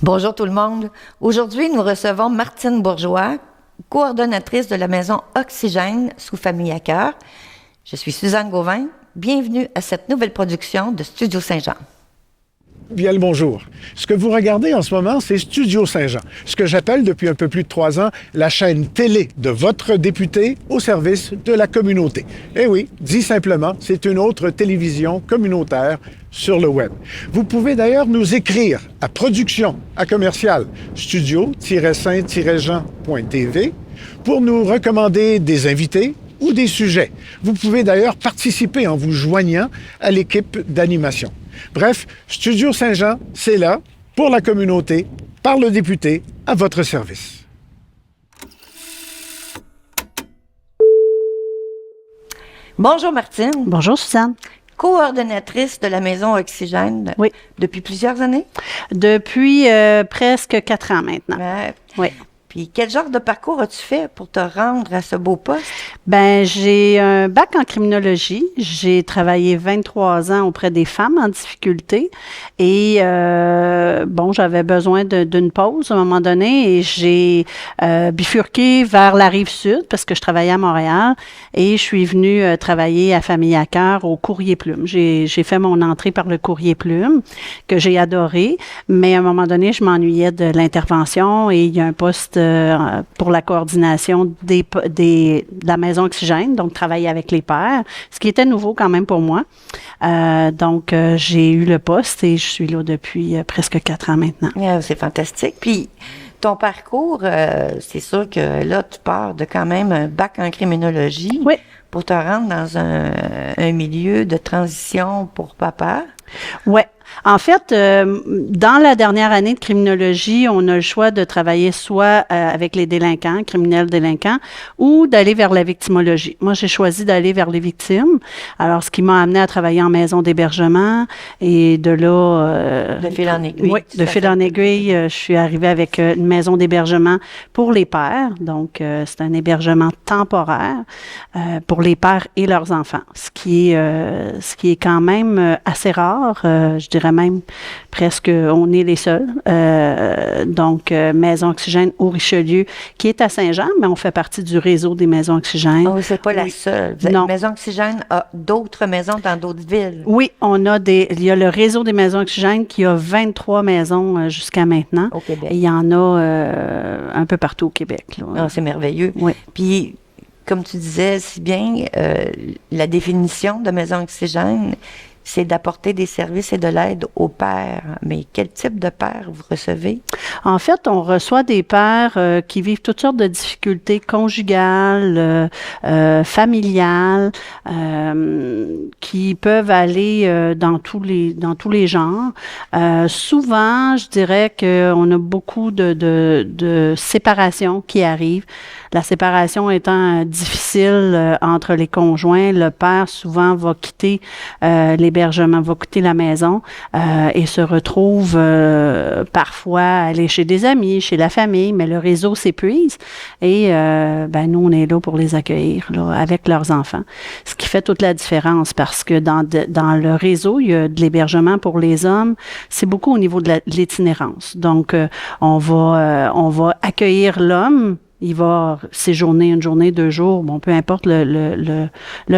Bonjour tout le monde. Aujourd'hui, nous recevons Martine Bourgeois, coordonnatrice de la maison Oxygène sous Famille à cœur. Je suis Suzanne Gauvin. Bienvenue à cette nouvelle production de Studio Saint-Jean. Bien le bonjour. Ce que vous regardez en ce moment, c'est Studio Saint-Jean, ce que j'appelle depuis un peu plus de 3 ans la chaîne télé de votre député au service de la communauté. Eh oui, dit simplement, c'est une autre télévision communautaire sur le web. Vous pouvez d'ailleurs nous écrire à studio-saint-jean.tv pour nous recommander des invités ou des sujets. Vous pouvez d'ailleurs participer en vous joignant à l'équipe d'animation. Bref, Studio Saint-Jean, c'est là, pour la communauté, par le député, à votre service. Bonjour Martine. Bonjour Suzanne. Coordonnatrice de la maison Oxygène Oui. Depuis plusieurs années? Depuis presque 4 ans maintenant. Oui. Puis quel genre de parcours as-tu fait pour te rendre à ce beau poste? Ben, j'ai un bac en criminologie. J'ai travaillé 23 ans auprès des femmes en difficulté. Et j'avais besoin d'une pause à un moment donné et j'ai bifurqué vers la rive sud parce que je travaillais à Montréal et je suis venue travailler à Famille à cœur au Courrier Plume. J'ai fait mon entrée par le Courrier Plume que j'ai adoré, mais à un moment donné, je m'ennuyais de l'intervention et il y a un poste pour la coordination de la maison Oxygène, donc travailler avec les pères, ce qui était nouveau quand même pour moi. Donc, j'ai eu le poste et je suis là depuis presque 4 ans maintenant. C'est fantastique. Puis, ton parcours, c'est sûr que là, tu pars de quand même un bac en criminologie pour te rendre dans un milieu de transition pour papa. Oui. En fait, dans la dernière année de criminologie, on a le choix de travailler soit avec les délinquants, criminels délinquants, ou d'aller vers la victimologie. Moi, j'ai choisi d'aller vers les victimes. Alors, ce qui m'a amené à travailler en maison d'hébergement et de là... de fil en aiguille. Oui, de fil en aiguille, je suis arrivée avec une maison d'hébergement pour les pères. Donc, c'est un hébergement temporaire pour les pères et leurs enfants, ce qui est quand même assez rare, je dirais même presque, on est les seuls. Donc, Maison Oxygène au Richelieu, qui est à Saint-Jean, mais on fait partie du réseau des maisons Oxygène. Oh, c'est pas la seule. Non. Maison Oxygène a d'autres maisons dans d'autres villes. Oui, il y a le réseau des maisons Oxygène qui a 23 maisons jusqu'à maintenant. Au Québec. Et il y en a un peu partout au Québec. Ah, c'est merveilleux. Oui. Puis, comme tu disais si bien, la définition de Maison Oxygène, c'est d'apporter des services et de l'aide aux pères. Mais quel type de pères vous recevez? En fait, on reçoit des pères qui vivent toutes sortes de difficultés conjugales, familiales, qui peuvent aller dans tous les genres. Souvent, je dirais qu'on a beaucoup de séparations qui arrivent. La séparation étant difficile entre les conjoints, le père souvent va quitter l'hébergement, va quitter la maison et se retrouve parfois à aller chez des amis, chez la famille, mais le réseau s'épuise et nous, on est là pour les accueillir là, avec leurs enfants. Ce qui fait toute la différence parce que dans le réseau, il y a de l'hébergement pour les hommes, c'est beaucoup au niveau de l'itinérance. Donc, on va accueillir l'homme. Il va séjourner 1 journée, 2 jours, bon, peu importe le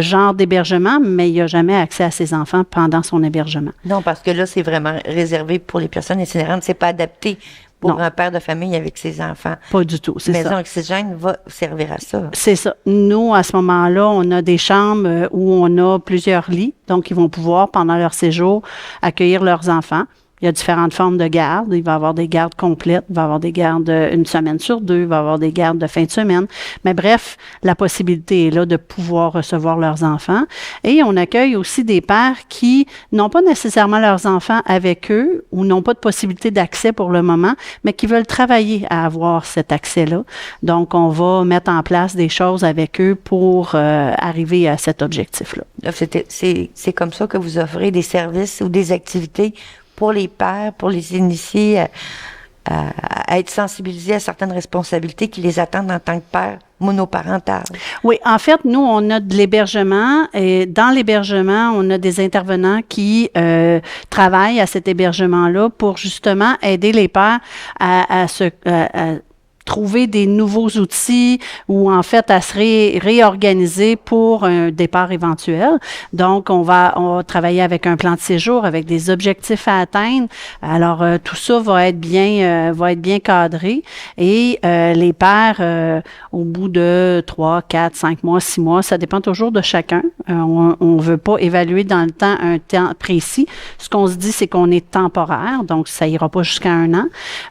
genre d'hébergement, mais il n'a jamais accès à ses enfants pendant son hébergement. Non, parce que là, c'est vraiment réservé pour les personnes itinérantes. C'est pas adapté pour un père de famille avec ses enfants. Pas du tout, c'est ça. Maison Oxygène va servir à ça. C'est ça. Nous, à ce moment-là, on a des chambres où on a plusieurs lits, donc ils vont pouvoir, pendant leur séjour, accueillir leurs enfants. Il y a différentes formes de garde. Il va y avoir des gardes complètes, il va y avoir des gardes 1 semaine sur 2, il va y avoir des gardes de fin de semaine. Mais bref, la possibilité est là de pouvoir recevoir leurs enfants. Et on accueille aussi des pères qui n'ont pas nécessairement leurs enfants avec eux ou n'ont pas de possibilité d'accès pour le moment, mais qui veulent travailler à avoir cet accès-là. Donc, on va mettre en place des choses avec eux pour arriver à cet objectif-là. Là, c'est comme ça que vous offrez des services ou des activités pour les pères, pour les initier à être sensibilisés à certaines responsabilités qui les attendent en tant que père monoparental. Oui, en fait, nous, on a de l'hébergement et dans l'hébergement, on a des intervenants qui travaillent à cet hébergement-là pour justement aider les pères à trouver des nouveaux outils ou en fait à se réorganiser pour un départ éventuel. Donc, on va travailler avec un plan de séjour, avec des objectifs à atteindre. Alors, tout ça va être bien cadré et les pères, au bout de 3, 4, 5 mois, 6 mois, ça dépend toujours de chacun. On veut pas évaluer dans le temps un temps précis. Ce qu'on se dit, c'est qu'on est temporaire, donc ça ira pas jusqu'à 1 an,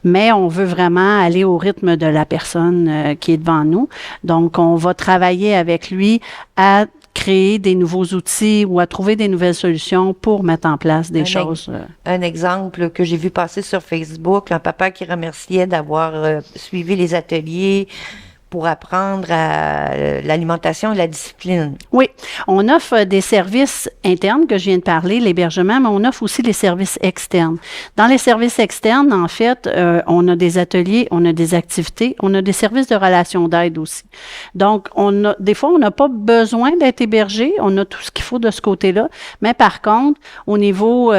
mais on veut vraiment aller au rythme de la personne qui est devant nous. Donc, on va travailler avec lui à créer des nouveaux outils ou à trouver des nouvelles solutions pour mettre en place des choses. Un exemple que j'ai vu passer sur Facebook, un papa qui remerciait d'avoir suivi les ateliers pour apprendre à l'alimentation et la discipline. Oui, on offre des services internes que je viens de parler, l'hébergement, mais on offre aussi les services externes. Dans les services externes, en fait, on a des ateliers, on a des activités, on a des services de relations d'aide aussi. Donc, des fois, on n'a pas besoin d'être hébergé, on a tout ce qu'il faut de ce côté-là, mais par contre, au niveau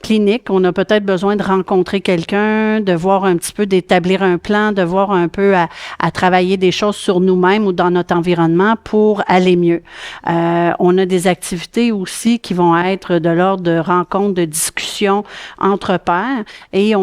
clinique, on a peut-être besoin de rencontrer quelqu'un, de voir un petit peu, d'établir un plan, de voir un peu à travailler des choses sur nous-mêmes ou dans notre environnement pour aller mieux. On a des activités aussi qui vont être de l'ordre de rencontres, de discussions entre pairs et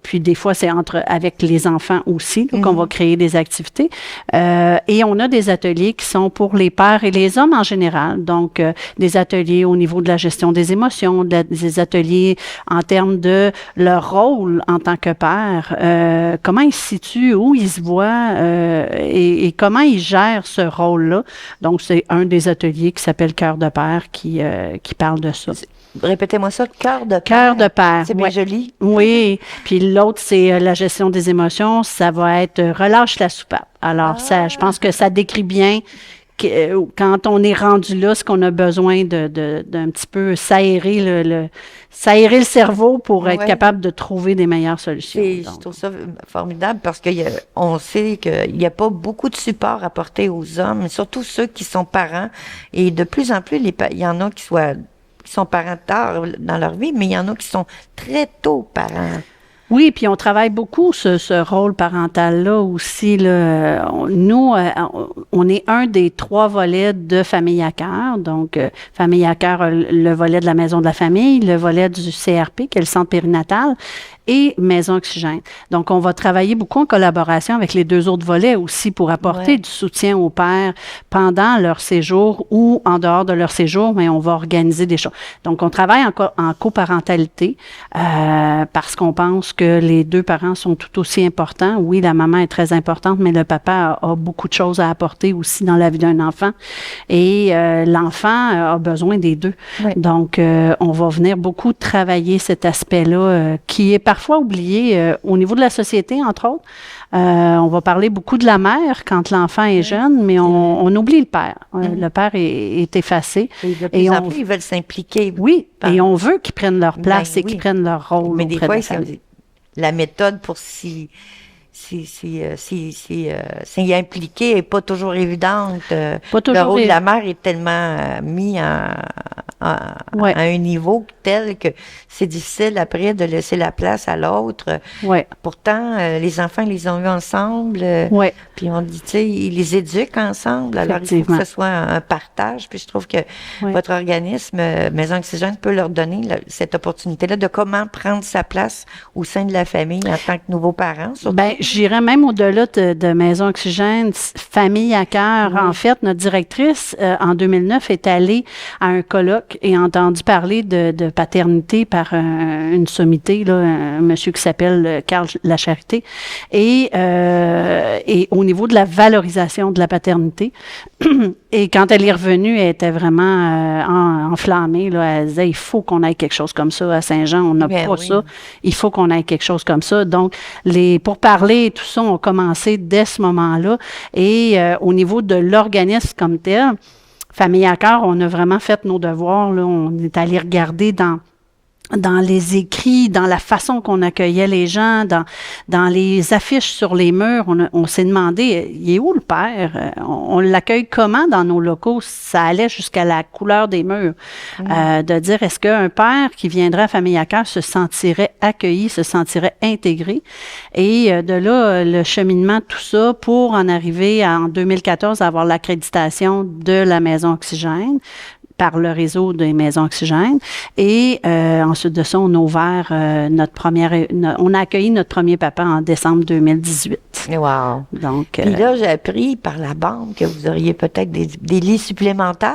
puis des fois c'est avec les enfants aussi qu'on va créer des activités et on a des ateliers qui sont pour les pères et les hommes en général, donc des ateliers au niveau de la gestion des émotions, des ateliers en termes de leur rôle en tant que père, comment ils se situent, où ils se voient et comment ils gèrent ce rôle-là. Donc, c'est un des ateliers qui s'appelle Cœur de père qui parle de ça. Répétez-moi ça, Cœur de père. Cœur de père. C'est bien joli. Oui. Puis l'autre, c'est la gestion des émotions. Ça va être relâche la soupape. Alors, ça, je pense que ça décrit bien quand on est rendu là, ce qu'on a besoin d'un petit peu s'aérer le cerveau pour être capable de trouver des meilleures solutions. Je trouve ça formidable parce qu'on sait qu'il n'y a pas beaucoup de support apporté aux hommes, surtout ceux qui sont parents. Et de plus en plus, il y en a qui sont parents tard dans leur vie, mais il y en a qui sont très tôt parents. Oui, puis on travaille beaucoup ce rôle parental-là aussi. Là. Nous, on est un des 3 volets de Famille à cœur. Donc, Famille à cœur, le volet de la maison de la famille, le volet du CRP, qui est le centre périnatal, et Maison Oxygène. Donc, on va travailler beaucoup en collaboration avec les 2 autres volets aussi pour apporter du soutien aux pères pendant leur séjour ou en dehors de leur séjour, mais on va organiser des choses. Donc, on travaille en coparentalité parce qu'on pense que les 2 parents sont tout aussi importants. Oui, la maman est très importante, mais le papa a beaucoup de choses à apporter aussi dans la vie d'un enfant. Et l'enfant a besoin des 2. Oui. Donc, on va venir beaucoup travailler cet aspect-là qui est parfois oublié au niveau de la société, entre autres. On va parler beaucoup de la mère quand l'enfant est jeune, mais on oublie le père. Le père est effacé. Et de plus en plus, ils veulent s'impliquer. Oui, et on veut qu'ils prennent leur place et qu'ils prennent leur rôle. Mais des fois, la méthode pour s'y impliquer n'est pas toujours évidente. Le rôle de la mère est tellement mis à un niveau tel que c'est difficile après de laisser la place à l'autre. Pourtant, les enfants, ils les ont eus ensemble. Puis on dit, tu sais, ils les éduquent ensemble. Alors, il faut que ce soit un partage. Puis je trouve que votre organisme, Maison Oxygène, peut leur donner cette opportunité-là de comment prendre sa place au sein de la famille en tant que nouveaux parents. J'irais même au-delà de Maison Oxygène, Famille à cœur. En fait, notre directrice, en 2009, est allée à un colloque et a entendu parler de paternité par une sommité, là, un monsieur qui s'appelle Carl Lacharité. Et au niveau de la valorisation de la paternité, et quand elle est revenue, elle était vraiment enflammée. Là. Elle disait, il faut qu'on ait quelque chose comme ça à Saint-Jean. On n'a pas ça. Il faut qu'on ait quelque chose comme ça. Donc, pour parler, tout ça, on a commencé dès ce moment-là. Et au niveau de l'organisme comme tel, Famille à cœur, on a vraiment fait nos devoirs. Là. On est allé regarder dans dans les écrits, dans la façon qu'on accueillait les gens, dans les affiches sur les murs, on s'est demandé, il est où le père? On l'accueille comment dans nos locaux? Ça allait jusqu'à la couleur des murs. De dire, est-ce qu'un père qui viendrait à Famille à cœur se sentirait accueilli, se sentirait intégré? Et de là, le cheminement de tout ça pour en arriver en 2014 à avoir l'accréditation de la Maison Oxygène par le réseau des maisons Oxygène. Et ensuite de ça, on a ouvert on a accueilli notre premier papa en décembre 2018. Wow. Donc, puis là, j'ai appris par la banque que vous auriez peut-être des lits supplémentaires.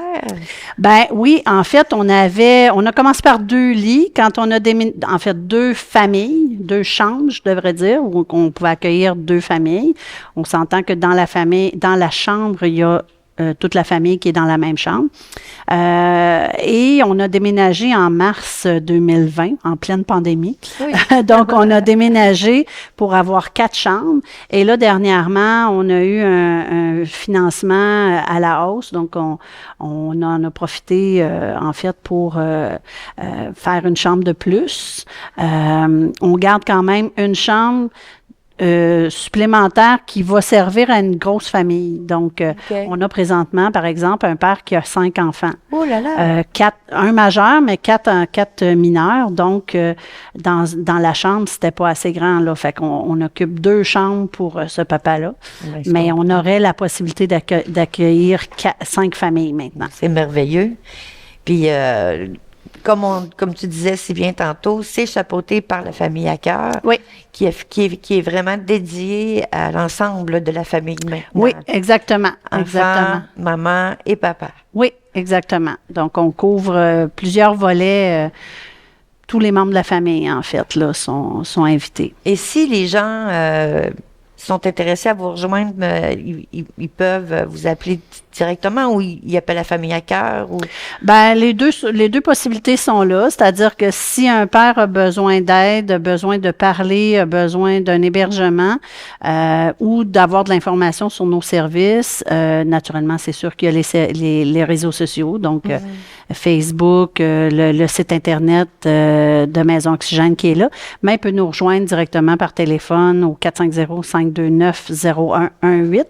Ben oui, en fait, on a commencé par 2 lits quand on a en fait 2 familles, 2 chambres, je devrais dire, où on pouvait accueillir 2 familles. On s'entend que dans la chambre, il y a toute la famille qui est dans la même chambre. Et on a déménagé en mars 2020, en pleine pandémie. Oui. Donc, on a déménagé pour avoir 4 chambres. Et là, dernièrement, on a eu un financement à la hausse. Donc, on en a profité, en fait, pour faire une chambre de plus. On garde quand même une chambre supplémentaire qui va servir à une grosse famille. Donc, on a présentement, par exemple, un père qui a 5 enfants. Oh là là! 1 majeur, mais 4 mineurs. Donc, dans la chambre, c'était pas assez grand, là. Fait qu'on occupe 2 chambres pour ce papa-là. Mais on aurait la possibilité d'accueillir 5 familles maintenant. C'est merveilleux. Puis, comme tu disais si bien tantôt, c'est chapeauté par la famille à cœur, oui, qui est vraiment dédiée à l'ensemble de la famille maintenant. Oui, exactement. Enfants, exactement. maman et papa. Oui, exactement. Donc, on couvre plusieurs volets. Tous les membres de la famille, en fait, là, sont invités. Et si les gens sont intéressés à vous rejoindre, ils peuvent vous appeler directement ou ils appellent la famille à cœur? Ou... Ben, les deux possibilités sont là. C'est-à-dire que si un père a besoin d'aide, a besoin de parler, a besoin d'un hébergement ou d'avoir de l'information sur nos services, naturellement, c'est sûr qu'il y a les réseaux sociaux, donc Facebook, le site Internet de Maison Oxygène qui est là, mais il peut nous rejoindre directement par téléphone au 450-529-0118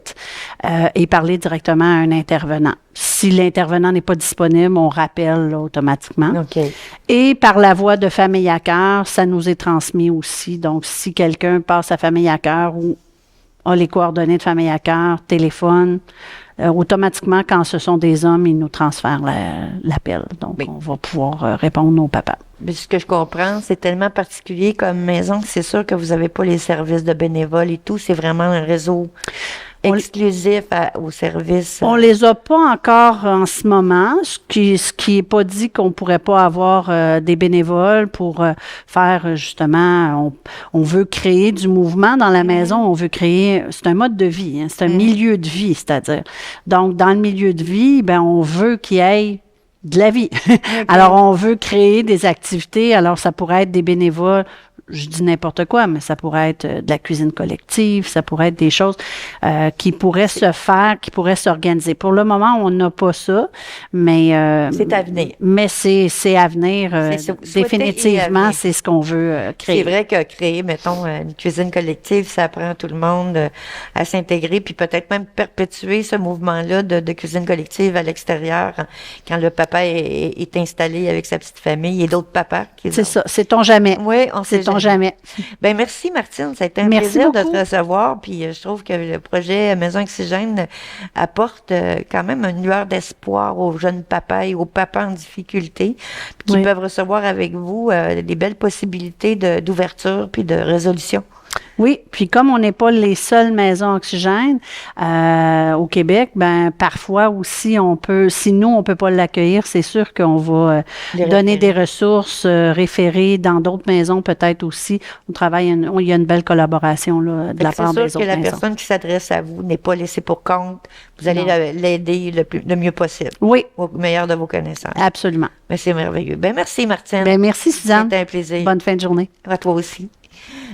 et parler directement à un intervenant. Si l'intervenant n'est pas disponible, on rappelle là, automatiquement. Okay. Et par la voie de Famille à cœur, ça nous est transmis aussi. Donc, si quelqu'un passe à Famille à cœur ou a les coordonnées de Famille à cœur, téléphone, automatiquement, quand ce sont des hommes, ils nous transfèrent l'appel. Donc, on va pouvoir répondre aux papas. Mais ce que je comprends, c'est tellement particulier comme maison que c'est sûr que vous n'avez pas les services de bénévoles et tout. C'est vraiment un réseau exclusif aux services. On les a pas encore en ce moment, ce qui est pas dit qu'on pourrait pas avoir des bénévoles pour faire justement, on veut créer du mouvement dans la maison, on veut créer, c'est un mode de vie, hein, c'est un milieu de vie, c'est-à-dire. Donc, dans le milieu de vie, ben on veut qu'il y ait de la vie. Okay. Alors, on veut créer des activités. Alors, ça pourrait être des bénévoles. Je dis n'importe quoi, mais ça pourrait être de la cuisine collective, ça pourrait être des choses qui pourraient se faire, qui pourraient s'organiser. Pour le moment, on n'a pas ça, mais c'est à venir. Mais c'est à venir. Définitivement, c'est ce qu'on veut créer. C'est vrai que créer, mettons, une cuisine collective, ça apprend tout le monde à s'intégrer, puis peut-être même perpétuer ce mouvement-là de cuisine collective à l'extérieur quand le papa est installé avec sa petite famille et d'autres papas. C'est ça. Sait-on jamais. Oui, on sait jamais. Ben merci Martine, ça a été un plaisir de te recevoir. Puis je trouve que le projet Maison Oxygène apporte quand même une lueur d'espoir aux jeunes papas et aux papas en difficulté, qui peuvent recevoir avec vous des belles possibilités d'ouverture puis de résolution. Oui, puis comme on n'est pas les seules maisons Oxygène au Québec, ben parfois aussi on peut, si nous on peut pas l'accueillir, c'est sûr qu'on va donner des ressources référées dans d'autres maisons peut-être aussi. On travaille, il y a une belle collaboration là de la part des autres maisons. C'est sûr que la personne qui s'adresse à vous n'est pas laissée pour compte. Vous allez l'aider le mieux possible. Oui. Au meilleur de vos connaissances. Absolument. Mais c'est merveilleux. Ben merci Martine. Ben merci Suzanne. C'était un plaisir. Bonne fin de journée. À toi aussi.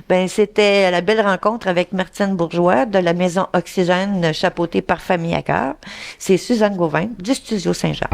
Ben, c'était la belle rencontre avec Martine Bourgeois de la Maison Oxygène chapeautée par Famille à cœur. C'est Suzanne Gauvin du Studio Saint-Jean.